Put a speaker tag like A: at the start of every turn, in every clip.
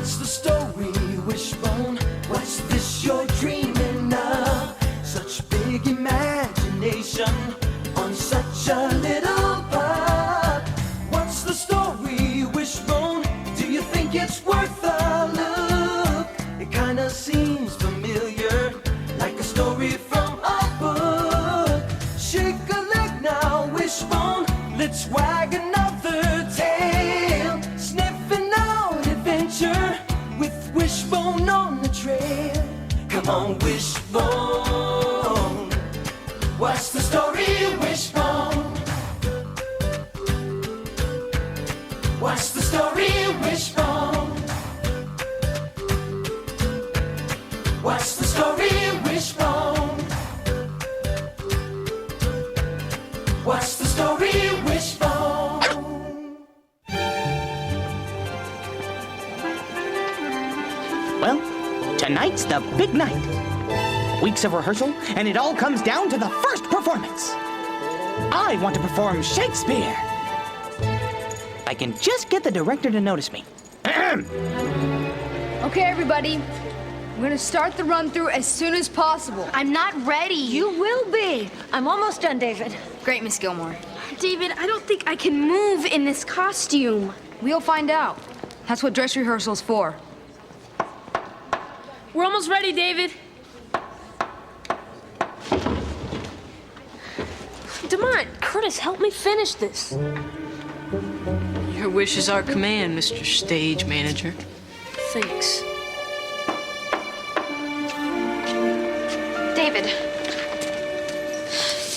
A: What's the story, Wishbone? What's this you're dreaming of? Such big imagination on such a little bud. What's the story, Wishbone? Do you think it's worth a look? It kinda seems familiar, like a story from a book. Shake a leg now, Wishbone, let's wag another tail. Sniffing out adventure with Wishbone on the trail. Come on, Wishbone, what's the story, Wishbone? What's the story, Wishbone? What's the story, Wishbone? What's the story, Wishbone?
B: Well, tonight's the big night. Weeks of rehearsal, and it all comes down to the first performance. I want to perform Shakespeare. I can just get the director to notice me.
C: Okay, everybody. We're gonna start the run-through as soon as possible.
D: I'm not ready.
E: You will be. I'm almost done, David.
C: Great, Miss Gilmore.
D: David, I don't think I can move in this costume.
C: We'll find out. That's what dress rehearsal's for.
F: We're almost ready, David. Demont, Curtis, help me finish this.
G: Your wish is our command, Mr. Stage Manager.
F: Thanks.
D: David.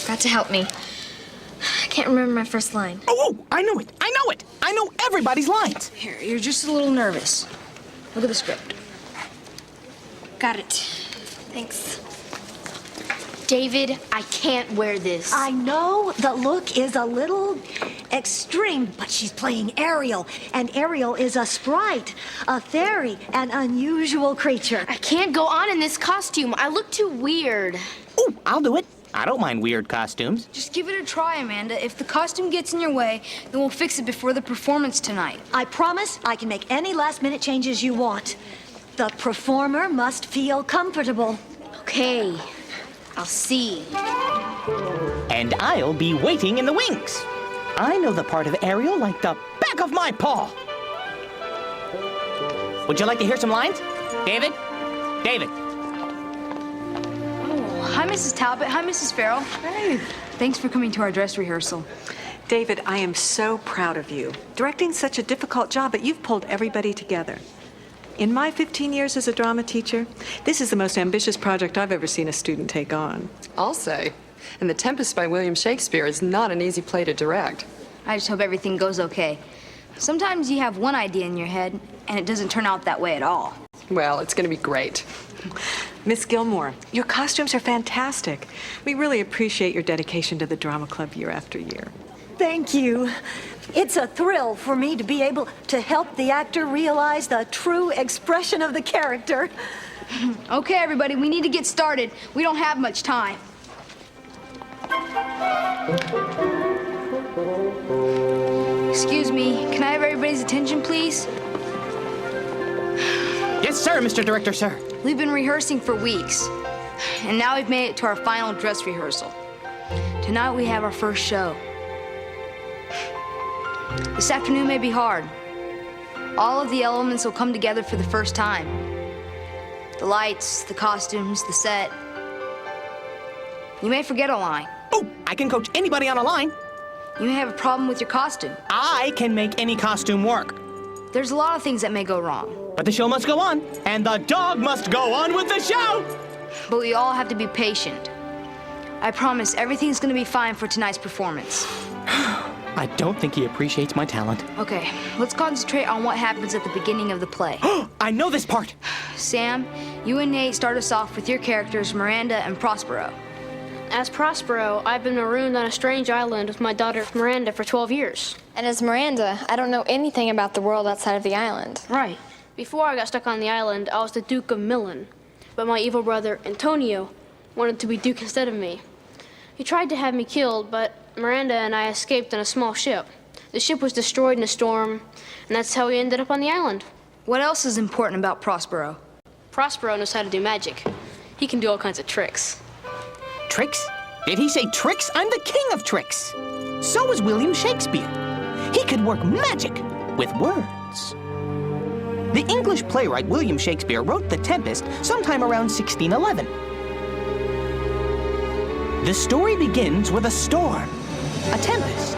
D: Got to help me. I can't remember my first line.
B: Oh, I know it. I know it. I know everybody's lines.
C: Here, you're just a little nervous. Look at the script.
D: Got it. Thanks. David, I can't wear this.
E: I know the look is a little extreme, but she's playing Ariel, and Ariel is a sprite, a fairy, an unusual creature.
D: I can't go on in this costume. I look too weird.
B: Oh, I'll do it. I don't mind weird costumes.
C: Just give it a try, Amanda. If the costume gets in your way, then we'll fix it before the performance tonight.
E: I promise I can make any last-minute changes you want. The performer must feel comfortable.
D: Okay, I'll see.
B: And I'll be waiting in the wings. I know the part of Ariel like the back of my paw. Would you like to hear some lines? David? David.
C: Hi, Mrs. Talbot. Hi, Mrs. Farrell.
H: Hey.
C: Thanks for coming to our dress rehearsal.
H: David, I am so proud of you. Directing such a difficult job, but you've pulled everybody together. In my 15 years as a drama teacher, this is the most ambitious project I've ever seen a student take on.
I: I'll say. And The Tempest by William Shakespeare is not an easy play to direct.
C: I just hope everything goes okay. Sometimes you have one idea in your head, and it doesn't turn out that way at all.
I: Well, it's going to be great.
H: Miss Gilmore, your costumes are fantastic. We really appreciate your dedication to the drama club year after year.
E: Thank you. It's a thrill for me to be able to help the actor realize the true expression of the character.
C: Okay, everybody, we need to get started. We don't have much time. Excuse me, can I have everybody's attention, please?
B: Yes, sir, Mr. Director, sir.
C: We've been rehearsing for weeks, and now we've made it to our final dress rehearsal. Tonight we have our first show. This afternoon may be hard. All of the elements will come together for the first time. The lights, the costumes, the set. You may forget a line.
B: Oh, I can coach anybody on a line.
C: You may have a problem with your costume.
B: I can make any costume work.
C: There's a lot of things that may go wrong.
B: But the show must go on, and the dog must go on with the show!
C: But we all have to be patient. I promise everything's gonna be fine for tonight's performance.
B: I don't think he appreciates my talent.
C: Okay, let's concentrate on what happens at the beginning of the play.
B: I know this part!
C: Sam, you and Nate start us off with your characters, Miranda and Prospero.
F: As Prospero, I've been marooned on a strange island with my daughter Miranda for 12 years.
D: And as Miranda, I don't know anything about the world outside of the island.
F: Right. Before I got stuck on the island, I was the Duke of Milan. But my evil brother, Antonio, wanted to be Duke instead of me. He tried to have me killed, but Miranda and I escaped on a small ship. The ship was destroyed in a storm, and that's how we ended up on the island.
C: What else is important about Prospero?
F: Prospero knows how to do magic. He can do all kinds of tricks.
B: Tricks? Did he say tricks? I'm the king of tricks. So is William Shakespeare. He could work magic with words. The English playwright William Shakespeare wrote The Tempest sometime around 1611. The story begins with a storm, a tempest.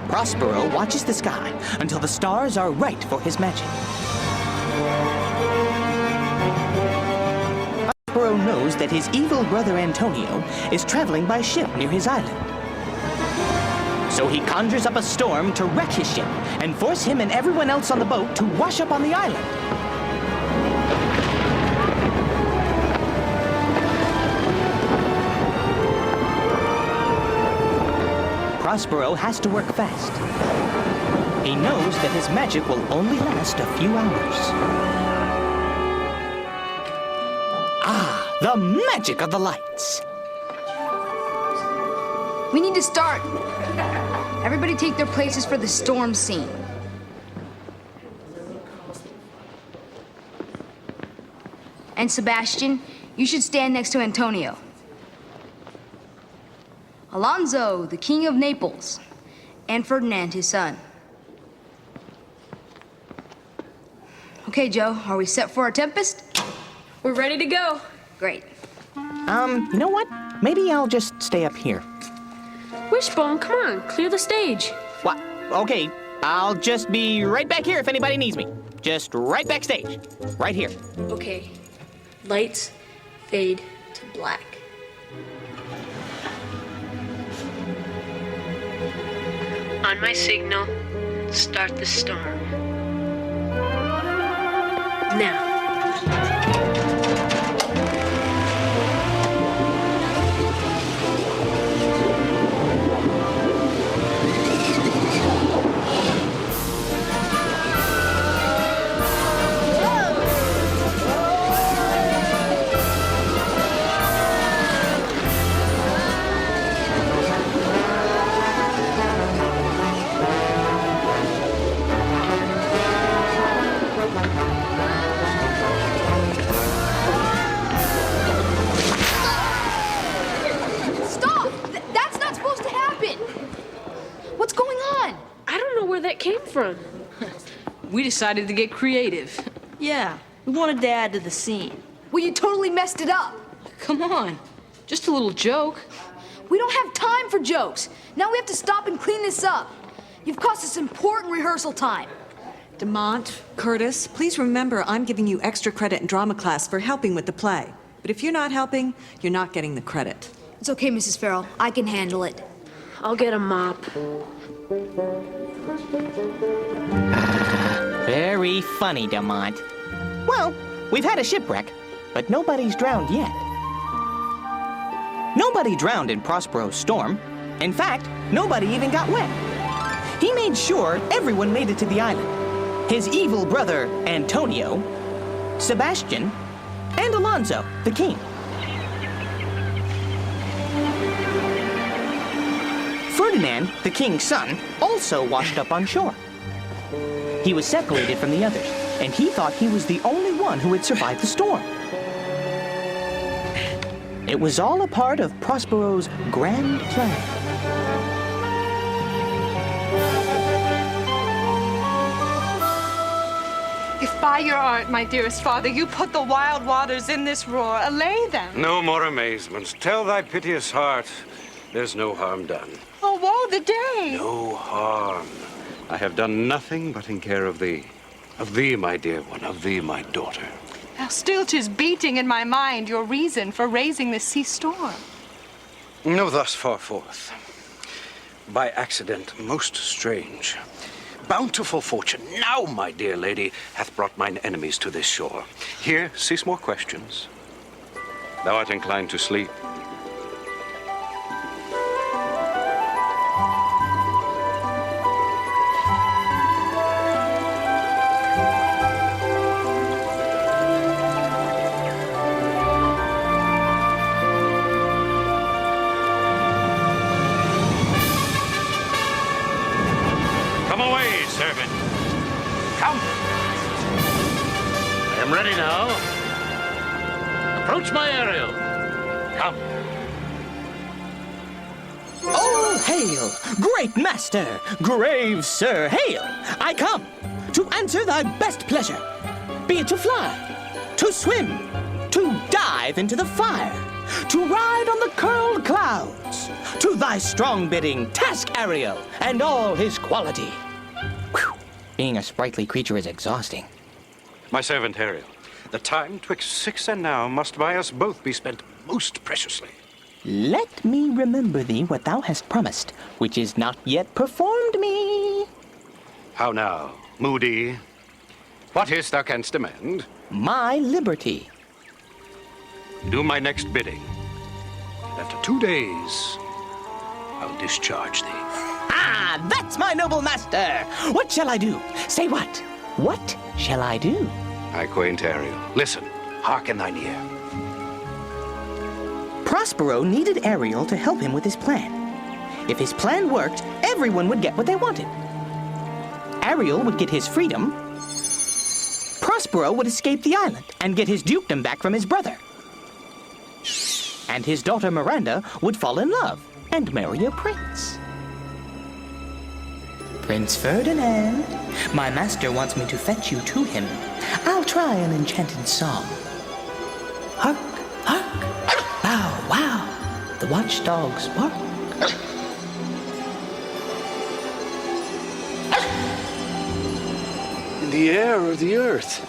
B: Prospero watches the sky until the stars are right for his magic. Prospero knows that his evil brother Antonio is traveling by ship near his island. So he conjures up a storm to wreck his ship and force him and everyone else on the boat to wash up on the island. Prospero has to work fast. He knows that his magic will only last a few hours. Ah, the magic of the lights.
C: We need to start. Everybody take their places for the storm scene. And Sebastian, you should stand next to Antonio. Alonso, the king of Naples, and Ferdinand, his son. Okay, Joe, are we set for a tempest?
F: We're ready to go.
C: Great.
B: You know what? Maybe I'll just stay up here.
F: Wishbone, come on, clear the stage.
B: What? Okay, I'll just be right back here if anybody needs me. Just right backstage. Right here.
J: Okay. Lights fade to black. On my signal, start the storm. Now.
F: From?
G: We decided to get creative.
J: Yeah, we wanted to add to the scene.
C: Well, you totally messed it up.
G: Come on, just a little joke.
C: We don't have time for jokes. Now we have to stop and clean this up. You've cost us important rehearsal time.
H: DeMont, Curtis, please remember I'm giving you extra credit in drama class for helping with the play. But if you're not helping, you're not getting the credit.
C: It's okay, Mrs. Farrell. I can handle it.
F: I'll get a mop.
B: Very funny, DeMont. Well, we've had a shipwreck, but nobody's drowned yet. Nobody drowned in Prospero's storm. In fact, nobody even got wet. He made sure everyone made it to the island. His evil brother, Antonio, Sebastian, and Alonso, the king. Ferdinand, the king's son, also washed up on shore. He was separated from the others, and he thought he was the only one who had survived the storm. It was all a part of Prospero's grand plan.
K: If by your art, my dearest father, you put the wild waters in this roar, allay them.
L: No more amazements. Tell thy piteous heart there's no harm done.
K: Oh, woe the day!
L: No harm. I have done nothing but in care of thee. Of thee, my dear one, of thee, my daughter.
K: Now still 'tis beating in my mind your reason for raising this sea storm.
L: No, thus far forth. By accident most strange. Bountiful fortune, now, my dear lady, hath brought mine enemies to this shore. Here, cease more questions. Thou art inclined to sleep. Come!
M: I am ready now. Approach my Ariel. Come.
B: All hail, great master, grave sir, hail! I come to answer thy best pleasure, be it to fly, to swim, to dive into the fire, to ride on the curled clouds, to thy strong bidding, task Ariel, and all his quality. Whew. Being a sprightly creature is exhausting.
L: My servant Ariel, the time twixt 6 and now must by us both be spent most preciously.
B: Let me remember thee what thou hast promised, which is not yet performed me.
L: How now, Moody? What is thou canst demand?
B: My liberty.
L: Do my next bidding. After 2 days, I'll discharge thee.
B: Ah, that's my noble master! What shall I do? Say what? What shall I do?
L: My quaint Ariel, listen, hearken thine ear.
B: Prospero needed Ariel to help him with his plan. If his plan worked, everyone would get what they wanted. Ariel would get his freedom. Prospero would escape the island and get his dukedom back from his brother. And his daughter Miranda would fall in love and marry a prince. Prince Ferdinand, my master wants me to fetch you to him. I'll try an enchanted song. Hark, hark, bow, wow, the watchdogs bark.
L: In the air or the earth?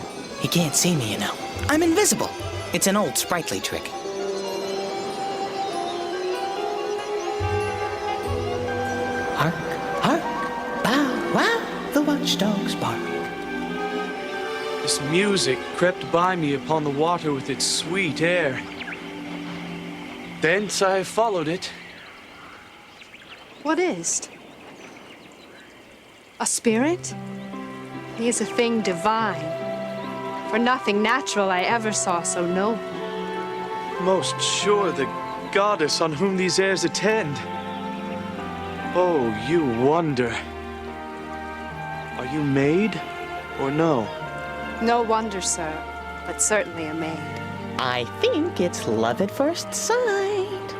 B: He can't see me, you know. I'm invisible. It's an old sprightly trick. Hark, hark, bow, wow, the watchdogs bark.
N: This music crept by me upon the water with its sweet air. Thence I followed it.
H: What is't? A spirit? He is a thing divine. For nothing natural I ever saw so noble.
N: Most sure the goddess on whom these airs attend. Oh, you wonder. Are you maid or no?
H: No wonder, sir, but certainly a maid.
B: I think it's love at first sight.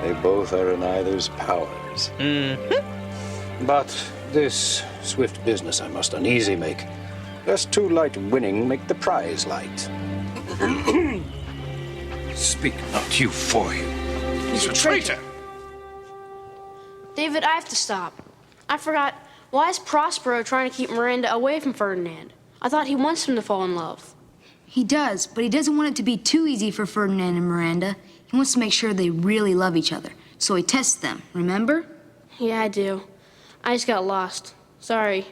L: They both are in either's powers.
B: Mm-hmm.
L: But this swift business I must uneasy make, lest too light winning make the prize light. Speak not you for him.
F: He's a traitor. David, I have to stop. I forgot. Why is Prospero trying to keep Miranda away from Ferdinand? I thought he wants him to fall in love.
C: He does, but he doesn't want it to be too easy for Ferdinand and Miranda. He wants to make sure they really love each other. So he tests them, remember?
F: Yeah, I do. I just got lost. Sorry.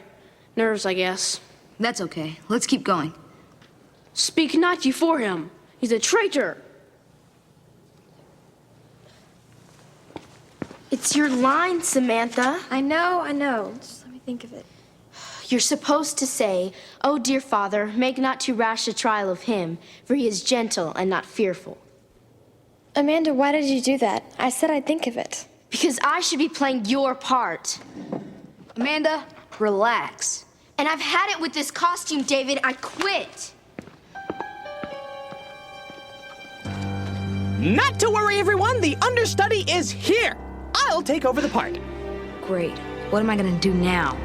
F: Nerves, I guess.
C: That's okay. Let's keep going.
F: Speak not you for him. He's a traitor.
O: It's your line, Samantha.
D: I know. Just let me think of it.
O: You're supposed to say, "Oh, dear Father, make not too rash a trial of him, for he is gentle and not fearful."
D: Amanda, why did you do that? I said I'd think of it.
O: Because I should be playing your part.
C: Amanda, relax.
O: And I've had it with this costume, David. I quit.
B: Not to worry, everyone. The understudy is here. I'll take over the part.
C: Great. What am I gonna do now?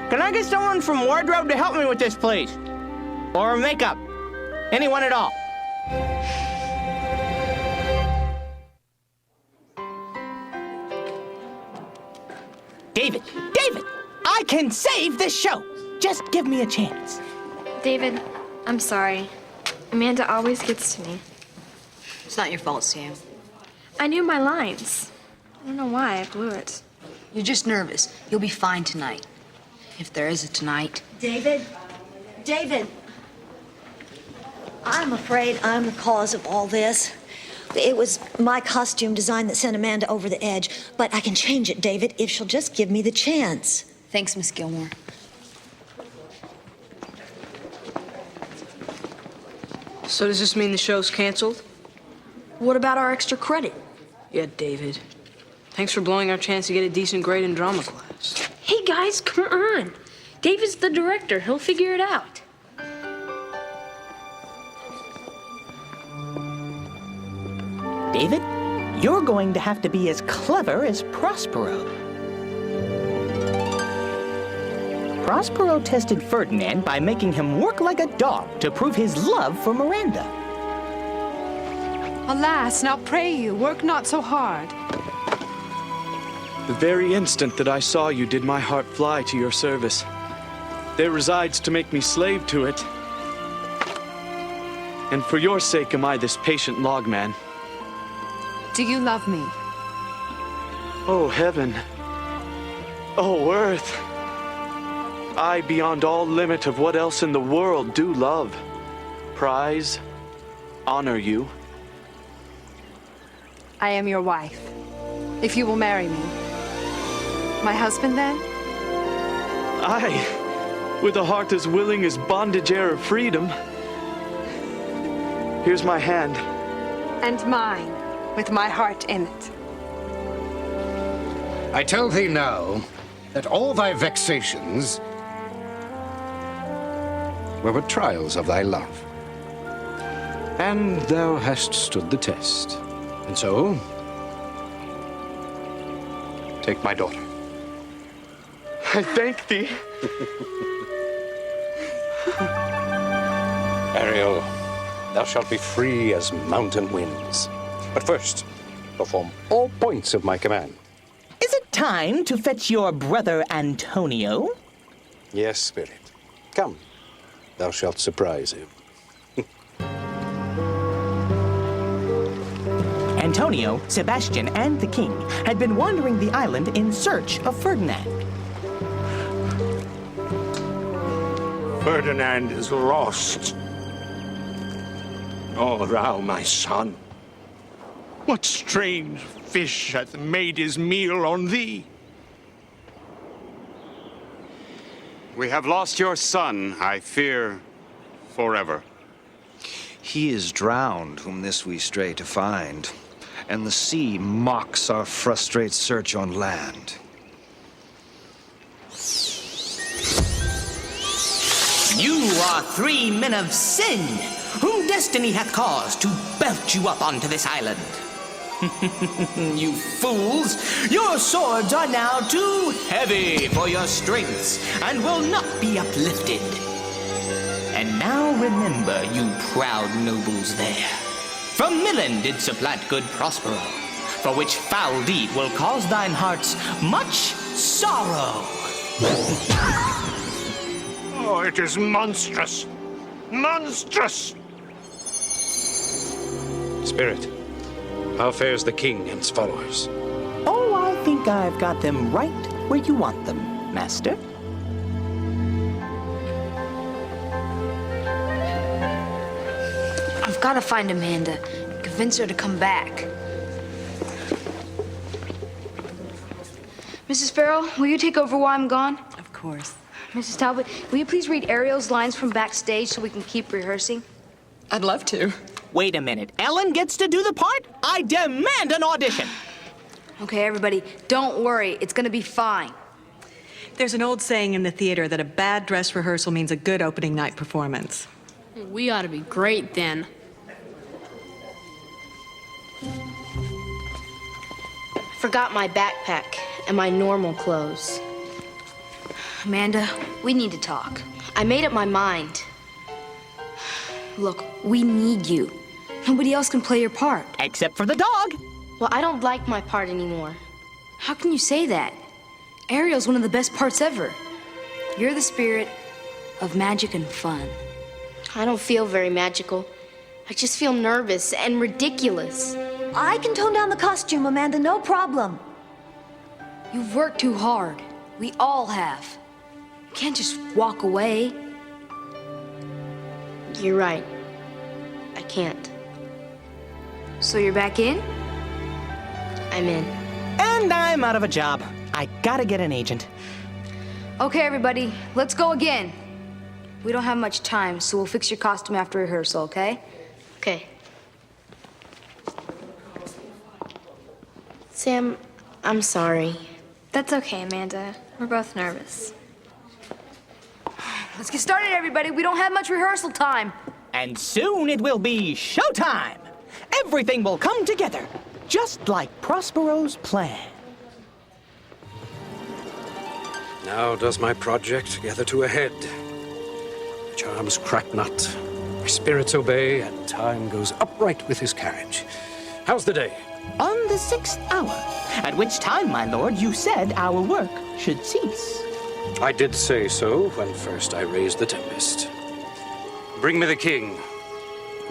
B: Can I get someone from wardrobe to help me with this, please? Or makeup? Anyone at all? David! I can save this show! Just give me a chance.
D: David, I'm sorry. Amanda always gets to me.
C: It's not your fault, Sam.
D: I knew my lines. I don't know why I blew it.
C: You're just nervous. You'll be fine tonight. If there is a tonight.
E: David? I'm afraid I'm the cause of all this. It was my costume design that sent Amanda over the edge, but I can change it, David, if she'll just give me the chance.
C: Thanks, Miss Gilmore.
G: So does this mean the show's canceled?
C: What about our extra credit?
G: Yeah, David. Thanks for blowing our chance to get a decent grade in drama class.
J: Hey guys, come on. David's the director. He'll figure it out.
B: David, you're going to have to be as clever as Prospero. Prospero tested Ferdinand by making him work like a dog to prove his love for Miranda.
K: Alas, now pray you, work not so hard.
N: The very instant that I saw you did my heart fly to your service. There resides to make me slave to it. And for your sake am I this patient logman.
K: Do you love me?
N: Oh, heaven. Oh, earth. I, beyond all limit of what else in the world, do love, prize, honor you.
K: I am your wife, if you will marry me. My husband, then?
N: Aye, with a heart as willing as bondage ere of freedom. Here's my hand.
K: And mine, with my heart in it.
L: I tell thee now that all thy vexations were but trials of thy love. And thou hast stood the test. And so, take my daughter.
N: I thank thee.
L: Ariel, thou shalt be free as mountain winds. But first, perform all points of my command.
B: Is it time to fetch your brother Antonio?
L: Yes, Spirit. Come, thou shalt surprise him.
B: Antonio, Sebastian, and the king had been wandering the island in search of Ferdinand.
P: Ferdinand is lost. Oh, thou, my son, what strange fish hath made his meal on thee?
Q: We have lost your son, I fear, forever.
R: He is drowned, whom this we stray to find, and the sea mocks our frustrate search on land.
B: You are three men of sin, whom destiny hath caused to belt you up onto this island. You fools! Your swords are now too heavy for your strengths, and will not be uplifted. And now remember, you proud nobles there, from Millen did supplant good Prospero, for which foul deed will cause thine hearts much sorrow.
P: Oh, it is monstrous! Monstrous!
L: Spirit, how fares the king and his followers?
B: Oh, I think I've got them right where you want them, Master.
C: I've got to find Amanda, convince her to come back. Mrs. Farrell, will you take over while I'm gone?
H: Of course.
C: Mrs. Talbot, will you please read Ariel's lines from backstage so we can keep rehearsing?
H: I'd love to.
B: Wait a minute. Ellen gets to do the part? I demand an audition.
C: Okay, everybody, don't worry. It's going to be fine.
H: There's an old saying in the theater that a bad dress rehearsal means a good opening night performance.
F: We ought to be great then.
O: I forgot my backpack and my normal clothes.
C: Amanda, we need to talk.
O: I made up my mind.
C: Look, we need you. Nobody else can play your part.
B: Except for the dog.
O: Well, I don't like my part anymore.
C: How can you say that? Ariel's one of the best parts ever. You're the spirit of magic and fun.
O: I don't feel very magical. I just feel nervous and ridiculous.
E: I can tone down the costume, Amanda, no problem.
C: You've worked too hard. We all have. You can't just walk away.
O: You're right. I can't.
C: So you're back in?
O: I'm in.
B: And I'm out of a job. I gotta get an agent.
C: Okay, everybody, let's go again. We don't have much time, so we'll fix your costume after rehearsal, okay?
O: Okay. Sam, I'm sorry.
D: That's okay, Amanda. We're both nervous.
C: Let's get started, everybody. We don't have much rehearsal time.
B: And soon it will be showtime. Everything will come together, just like Prospero's plan.
L: Now does my project gather to a head. Charms crack not, my spirits obey, and time goes upright with his carriage. How's the day?
B: On the 6th hour, at which time, my lord, you said our work should cease.
L: I did say so when first I raised the tempest. Bring me the king,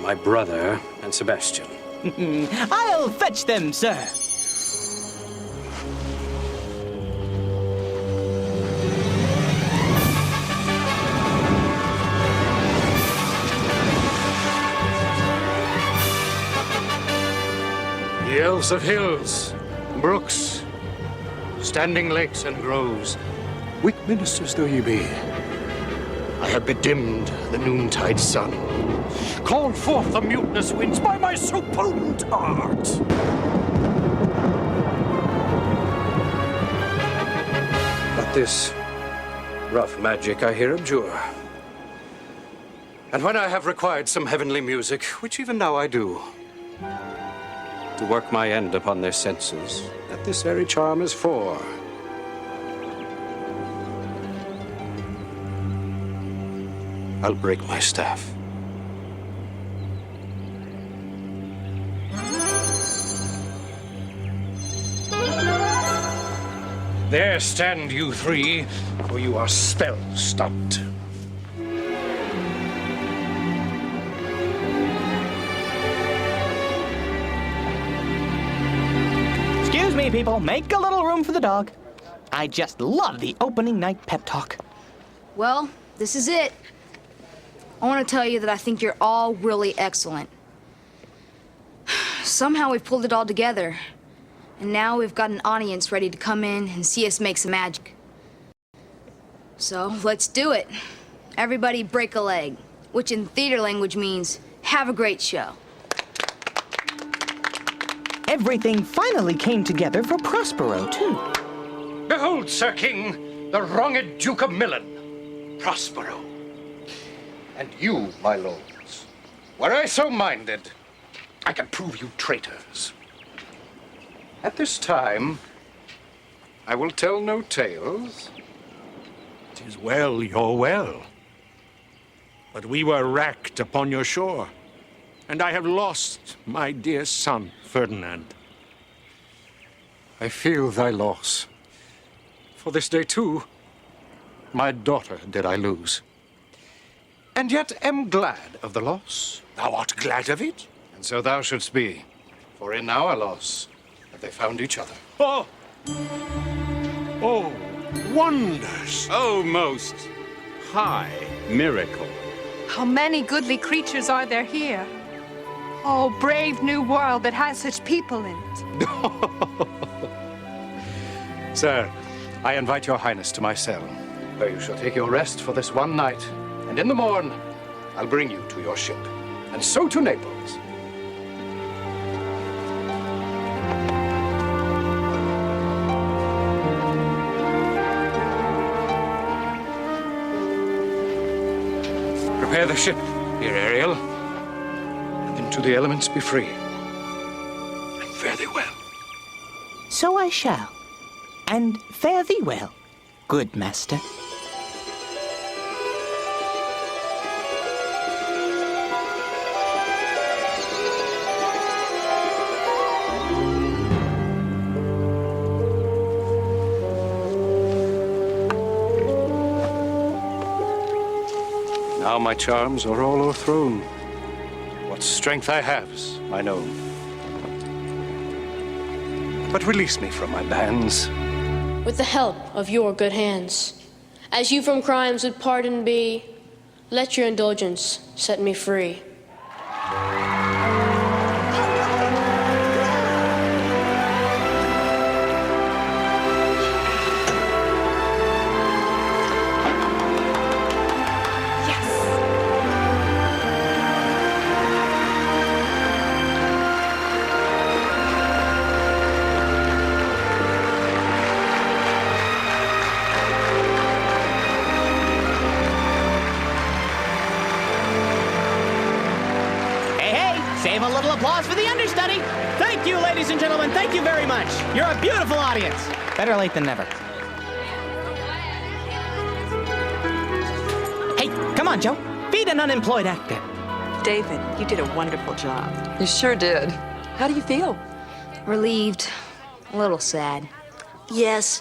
L: my brother, and Sebastian.
B: I'll fetch them, sir.
L: The elves of hills, brooks, standing lakes and groves, weak ministers though ye be, I have bedimmed the noontide sun, called forth the mutinous winds by my so potent art. But this rough magic I here abjure. And when I have required some heavenly music, which even now I do, to work my end upon their senses, that this very charm is for. I'll break my staff. There stand you three, for you are spell-stopped.
B: Excuse me, people. Make a little room for the dog. I just love the opening night pep talk.
C: Well, this is it. I want to tell you that I think you're all really excellent. Somehow we've pulled it all together. And now we've got an audience ready to come in and see us make some magic. So, let's do it. Everybody break a leg, which in theater language means have a great show.
B: Everything finally came together for Prospero, too.
L: Behold, Sir King, the wronged Duke of Milan, Prospero. And you, my lords, were I so minded, I can prove you traitors. At this time, I will tell no tales.
P: 'Tis well you're well. But we were wrecked upon your shore, and I have lost my dear son, Ferdinand.
L: I feel thy loss. For this day, too, my daughter did I lose. And yet am glad of the loss.
P: Thou art glad of it?
L: And so thou shouldst be, for in our loss have they found each other.
P: Oh! Oh, wonders!
Q: Oh, most high miracle.
K: How many goodly creatures are there here? Oh, brave new world that has such people in it.
L: Sir, I invite your highness to my cell, where you shall take your rest for this one night. And in the morn, I'll bring you to your ship, and so to Naples. Prepare the ship, dear Ariel, and into the elements be free. And fare thee well.
B: So I shall. And fare thee well, good master.
L: Now my charms are all o'erthrown. What strength I have's mine own. But release me from my bands.
F: With the help of your good hands, as you from crimes would pardon be, let your indulgence set me free.
B: Save a little applause for the understudy. Thank you, ladies and gentlemen. Thank you very much. You're a beautiful audience. Better late than never. Hey, come on, Joe. Feed an unemployed actor.
H: David, you did a wonderful job.
I: You sure did. How do you feel?
C: Relieved. A little sad.
E: Yes,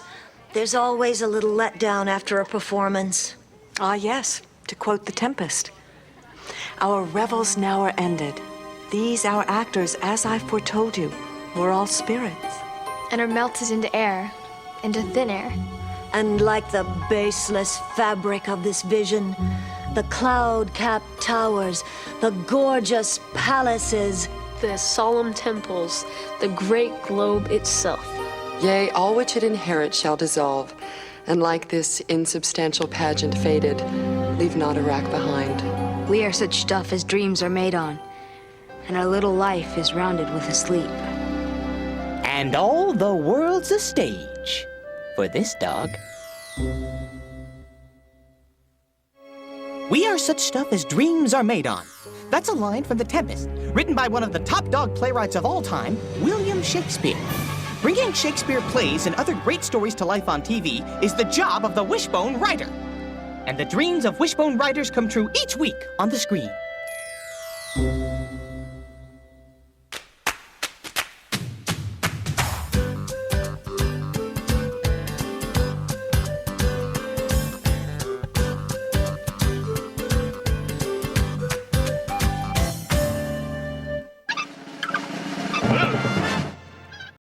E: there's always a little letdown after a performance.
H: Ah, yes, to quote The Tempest. Our revels now are ended. These, our actors, as I foretold you, were all spirits.
D: And are melted into air, into thin air.
E: And like the baseless fabric of this vision, the cloud-capped towers, the gorgeous palaces,
J: The solemn temples, the great globe itself.
I: Yea, all which it inherit shall dissolve, and like this insubstantial pageant faded, leave not a rack behind.
C: We are such stuff as dreams are made on, and our little life is rounded with a sleep.
B: And all the world's a stage for this dog. We are such stuff as dreams are made on. That's a line from The Tempest, written by one of the top dog playwrights of all time, William Shakespeare. Bringing Shakespeare plays and other great stories to life on TV is the job of the Wishbone writer. And the dreams of Wishbone writers come true each week on the screen.